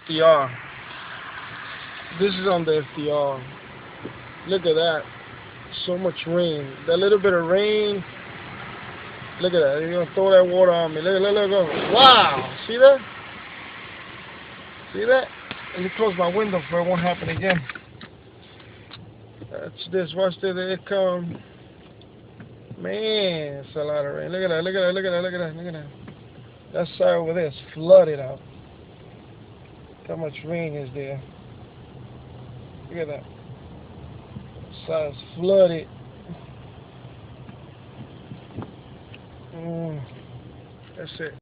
FDR. This is on the FDR. Look at that. So much rain. That little bit of rain. Look at that. You're going to throw that water on me. Look. Wow. See that? See that? Let me close my window so it won't happen again. That's this. Watch this. It come. Man, it's a lot of rain. Look at that. Look at that. That side over there is flooded out. How much rain is there? Look at that. Side's flooded. That's it.